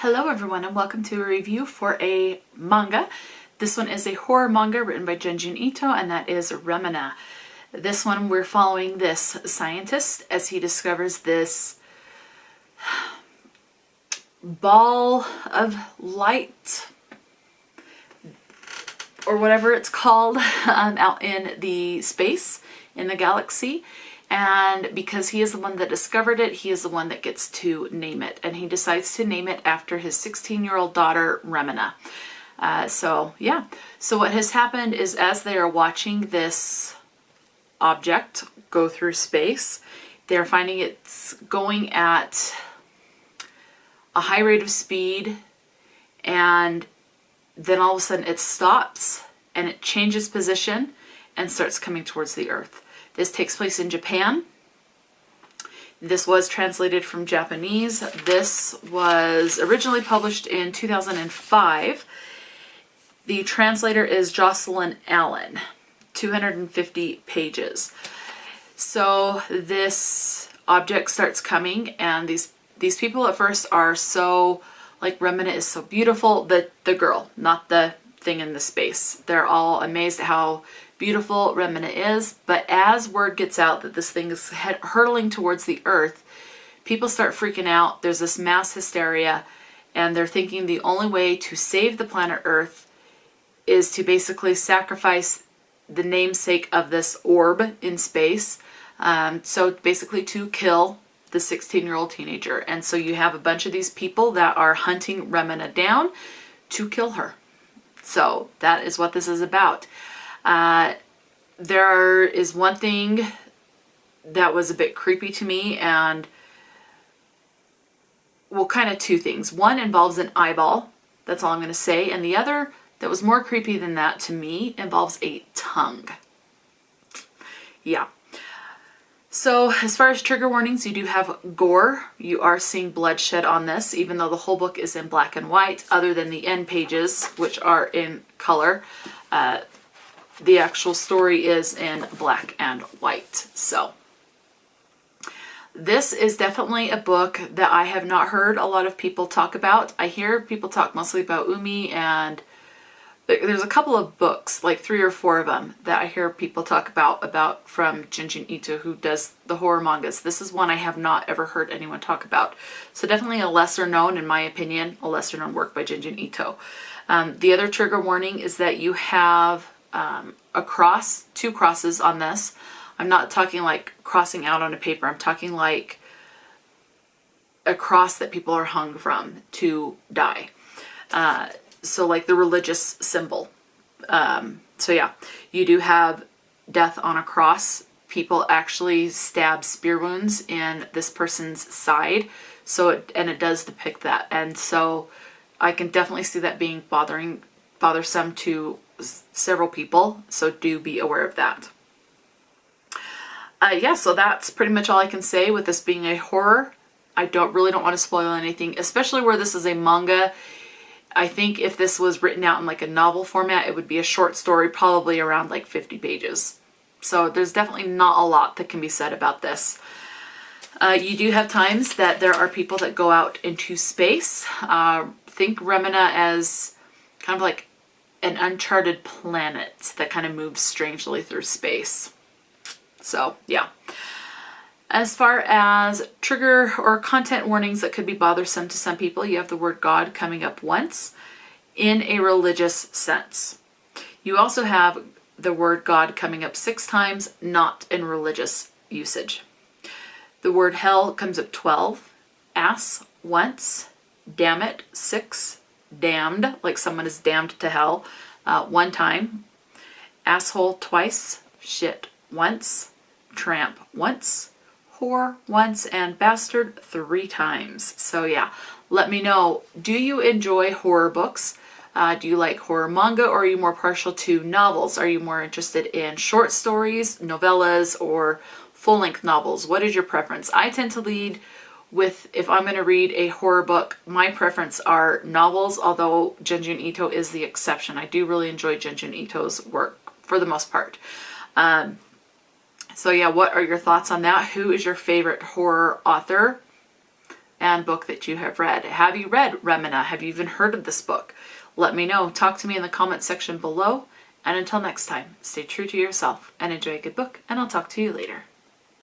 Hello everyone and welcome to a review for a manga. This one is a horror manga written by Junji and that is Remina. This one we're following this scientist as he discovers this ball of light or whatever it's called out in the space in the galaxy. And because he is the one that discovered it, he is the one that gets to name it. And he decides to name it after his 16-year-old daughter, Remina. So what has happened is as they are watching this object go through space, they're finding it's going at a high rate of speed, and then all of a sudden it stops and it changes position and starts coming towards the Earth. This takes place in Japan. This was translated from Japanese. This was originally published in 2005. The translator is Jocelyn Allen, 250 pages. So this object starts coming, and these people at first are so, like, Remina is so beautiful, the girl, not the thing in the space. They're all amazed at how beautiful Remina is, but as word gets out that this thing is hurtling towards the Earth, people start freaking out. There's this mass hysteria, and they're thinking the only way to save the planet Earth is to basically sacrifice the namesake of this orb in space. So basically to kill the 16-year-old teenager. And so you have a bunch of these people that are hunting Remina down to kill her. So that is what this is about. There is one thing that was a bit creepy to me, and well, kind of two things. One involves an eyeball, that's all I'm going to say, and the other that was more creepy than that to me involves a tongue. Yeah. So as far as trigger warnings, you do have gore. You are seeing bloodshed on this, even though the whole book is in black and white, other than the end pages, which are in color. The actual story is in black and white. So this is definitely a book that I have not heard a lot of people talk about. I hear people talk mostly about Umi, and there's a couple of books, like 3 or 4 of them, that I hear people talk about from Junji, who does the horror mangas. This is one I have not ever heard anyone talk about. So definitely a lesser known, in my opinion, a lesser known work by Junji. The other trigger warning is that you have a cross, 2 crosses on this. I'm not talking like crossing out on a paper. I'm talking like a cross that people are hung from to die. So like the religious symbol. So yeah, you do have death on a cross. People actually stab spear wounds in this person's side. So it does depict that. And so I can definitely see that being bothersome to several people, so do be aware of that. Yeah, so that's pretty much all I can say with this being a horror. I really don't want to spoil anything, especially where this is a manga. I think if this was written out in like a novel format, it would be a short story, probably around like 50 pages. So there's definitely not a lot that can be said about this. You do have times that there are people that go out into space. Think Remina as kind of like an uncharted planet that kind of moves strangely through space. So yeah. As far as trigger or content warnings that could be bothersome to some people, you have the word God coming up once in a religious sense. You also have the word God coming up 6 times, not in religious usage. The word hell comes up 12, ass once, damn it 6, damned, like someone is damned to hell, 1 time, asshole twice, shit once, tramp once, whore once, and bastard 3 times. So yeah, let me know, do you enjoy horror books? Do you like horror manga, or are you more partial to novels? Are you more interested in short stories, novellas, or full-length novels? What is your preference? I tend to lead with, if I'm going to read a horror book, my preference are novels, although Junji Ito is the exception. I do really enjoy Junji Ito's work for the most part. So yeah, what are your thoughts on that? Who is your favorite horror author? and book that you have read. Have you read Remina? Have you even heard of this book? Let me know. Talk to me in the comment section below. And until next time, stay true to yourself and enjoy a good book, and I'll talk to you later.